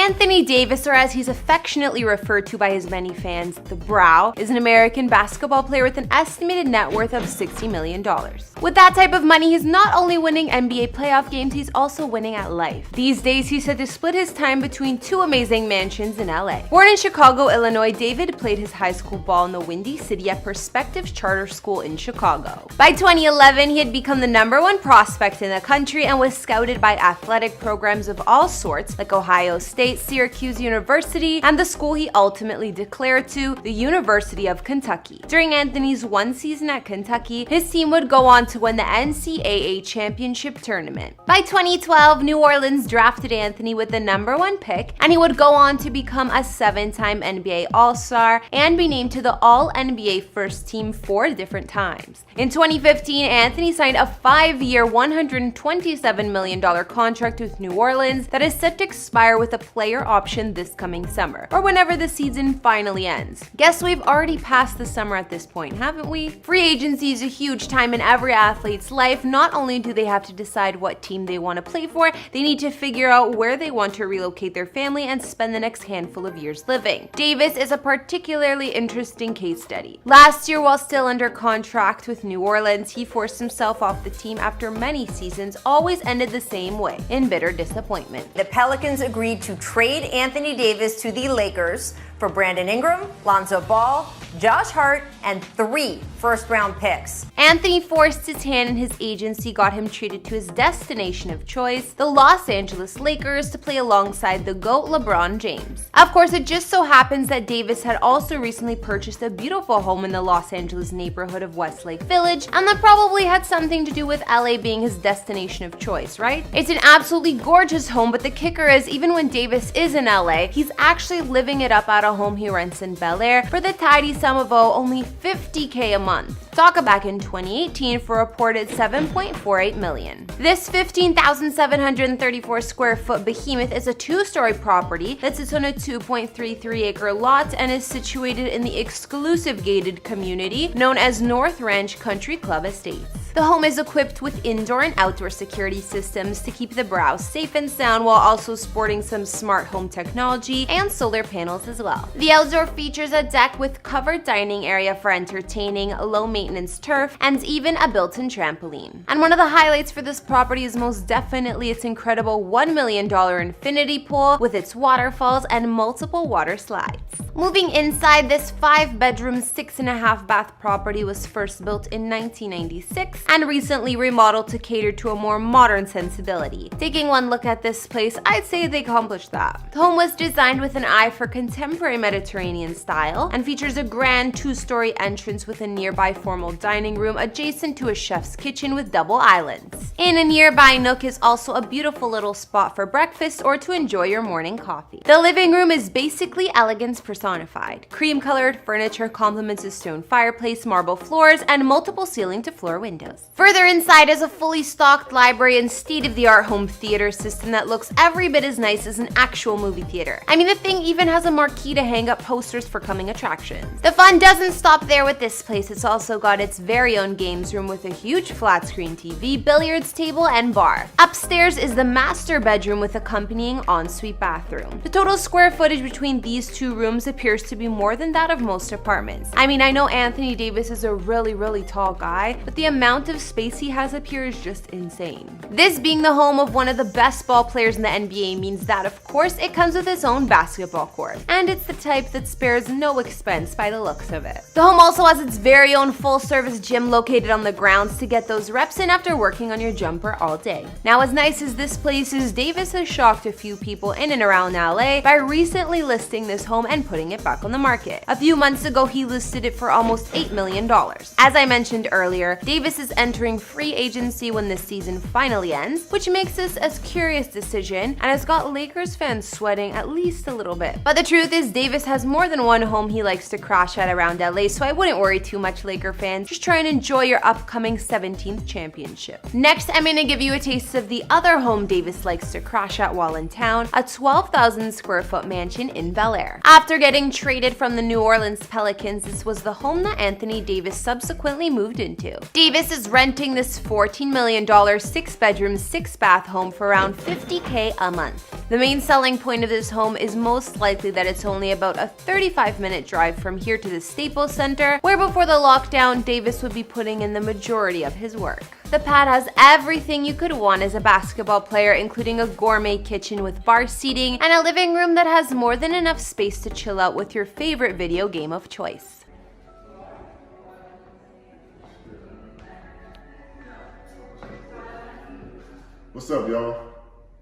Anthony Davis, or as he's affectionately referred to by his many fans, the Brow, is an American basketball player with an estimated net worth of $60 million. With that type of money, he's not only winning NBA playoff games, he's also winning at life. These days, he's said to split his time between two amazing mansions in LA. Born in Chicago, Illinois, David played his high school ball in the Windy City at Perspective Charter School in Chicago. By 2011, he had become the #1 prospect in the country and was scouted by athletic programs of all sorts like Ohio State, Syracuse University, and the school he ultimately declared to, the University of Kentucky. During Anthony's one season at Kentucky, his team would go on to win the NCAA championship tournament. By 2012, New Orleans drafted Anthony with the #1 pick, and he would go on to become a 7-time NBA All-Star and be named to the All-NBA First Team 4 different times. In 2015, Anthony signed a 5-year, $127 million contract with New Orleans that is set to expire with a player option this coming summer, or whenever the season finally ends. Guess we've already passed the summer at this point, haven't we? Free agency is a huge time in every athlete's life. Not only do they have to decide what team they want to play for, they need to figure out where they want to relocate their family and spend the next handful of years living. Davis is a particularly interesting case study. Last year, while still under contract with New Orleans, he forced himself off the team after many seasons always ended the same way, in bitter disappointment. The Pelicans agreed to trade Anthony Davis to the Lakers for Brandon Ingram, Lonzo Ball, Josh Hart, and 3 first-round picks. Anthony forced his hand and his agency got him traded to his destination of choice, the Los Angeles Lakers, to play alongside the GOAT LeBron James. Of course, it just so happens that Davis had also recently purchased a beautiful home in the Los Angeles neighborhood of Westlake Village, and that probably had something to do with LA being his destination of choice, right? It's an absolutely gorgeous home, but the kicker is, even when Davis is in LA, he's actually living it up at a home he rents in Bel Air for the tidy sum of only $50K a month. Stock back in 2018 for a reported $7.48 million. This 15,734 square foot behemoth is a 2-story property that sits on a 2.33 acre lot and is situated in the exclusive gated community known as North Ranch Country Club Estates. The home is equipped with indoor and outdoor security systems to keep the Brow safe and sound while also sporting some smart home technology and solar panels as well. The outdoor features a deck with covered dining area for entertaining, low-maintenance turf, and even a built-in trampoline. And one of the highlights for this property is most definitely its incredible $1 million infinity pool with its waterfalls and multiple water slides. Moving inside, this 5-bedroom, 6.5-bath property was first built in 1996 and recently remodeled to cater to a more modern sensibility. Taking one look at this place, I'd say they accomplished that. The home was designed with an eye for contemporary Mediterranean style and features a grand 2-story entrance with a nearby formal dining room adjacent to a chef's kitchen with double islands. In a nearby nook is also a beautiful little spot for breakfast or to enjoy your morning coffee. The living room is basically elegance personified. Cream-colored furniture complements a stone fireplace, marble floors, and multiple ceiling-to-floor windows. Further inside is a fully stocked library and state-of-the-art home theater system that looks every bit as nice as an actual movie theater. I mean, the thing even has a marquee to hang up posters for coming attractions. The fun doesn't stop there with this place. It's also got its very own games room with a huge flat-screen TV, billiards table, and bar. Upstairs is the master bedroom with accompanying ensuite bathroom. The total square footage between these 2 rooms appears to be more than that of most apartments. I mean, I know Anthony Davis is a really tall guy, but the amount of space he has up here is just insane. This being the home of one of the best ball players in the NBA means that, of course, it comes with its own basketball court, and it's the type that spares no expense by the looks of it. The home also has its very own full-service gym located on the grounds to get those reps in after working on your jumper all day. Now, as nice as this place is, Davis has shocked a few people in and around LA by recently listing this home and putting it back on the market. A few months ago, he listed it for almost $8 million. As I mentioned earlier, Davis is entering free agency when this season finally ends, which makes this a curious decision and has got Lakers fans sweating at least a little bit. But the truth is, Davis has more than one home he likes to crash at around LA, so I wouldn't worry too much, Laker fans. Just try and enjoy your upcoming 17th championship. Next, I'm gonna give you a taste of the other home Davis likes to crash at while in town, a 12,000 square foot mansion in Bel Air. After getting getting traded from the New Orleans Pelicans, this was the home that Anthony Davis subsequently moved into. Davis is renting this $14 million 6-bedroom, 6-bath home for around $50K a month. The main selling point of this home is most likely that it's only about a 35-minute drive from here to the Staples Center, where before the lockdown, Davis would be putting in the majority of his work. The pad has everything you could want as a basketball player, including a gourmet kitchen with bar seating and a living room that has more than enough space to chill out with your favorite video game of choice. What's up, y'all?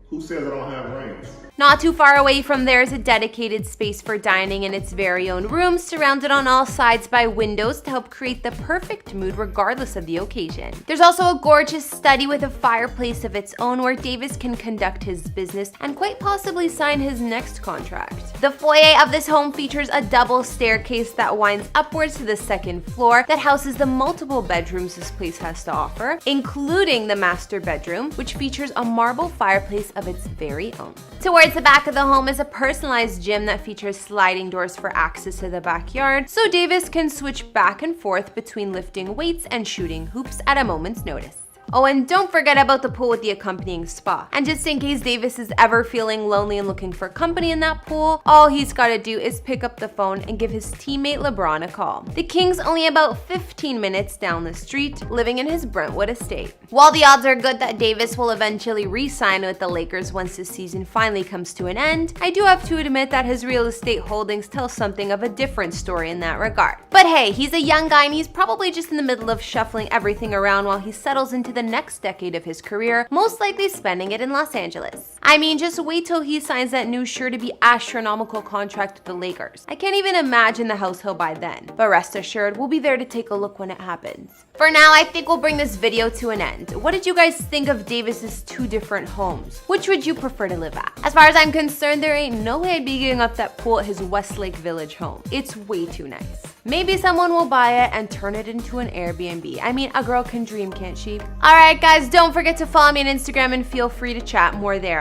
Who says I don't have rings? Not too far away from there is a dedicated space for dining in its very own room, surrounded on all sides by windows to help create the perfect mood regardless of the occasion. There's also a gorgeous study with a fireplace of its own where Davis can conduct his business and quite possibly sign his next contract. The foyer of this home features a double staircase that winds upwards to the second floor that houses the multiple bedrooms this place has to offer, including the master bedroom, which features a marble fireplace of its very own. Towards the back of the home is a personalized gym that features sliding doors for access to the backyard, so Davis can switch back and forth between lifting weights and shooting hoops at a moment's notice. Oh, and don't forget about the pool with the accompanying spa. And just in case Davis is ever feeling lonely and looking for company in that pool, all he's gotta do is pick up the phone and give his teammate LeBron a call. The King's only about 15 minutes down the street, living in his Brentwood estate. While the odds are good that Davis will eventually re-sign with the Lakers once the season finally comes to an end, I do have to admit that his real estate holdings tell something of a different story in that regard. But hey, he's a young guy and he's probably just in the middle of shuffling everything around while he settles into the next decade of his career, most likely spending it in Los Angeles. I mean, just wait till he signs that new sure-to-be astronomical contract with the Lakers. I can't even imagine the house he'll buy then, but rest assured, we'll be there to take a look when it happens. For now, I think we'll bring this video to an end. What did you guys think of Davis's 2 different homes? Which would you prefer to live at? As far as I'm concerned, there ain't no way I'd be giving up that pool at his Westlake Village home. It's way too nice. Maybe someone will buy it and turn it into an Airbnb. I mean, a girl can dream, can't she? Alright guys, don't forget to follow me on Instagram and feel free to chat more there.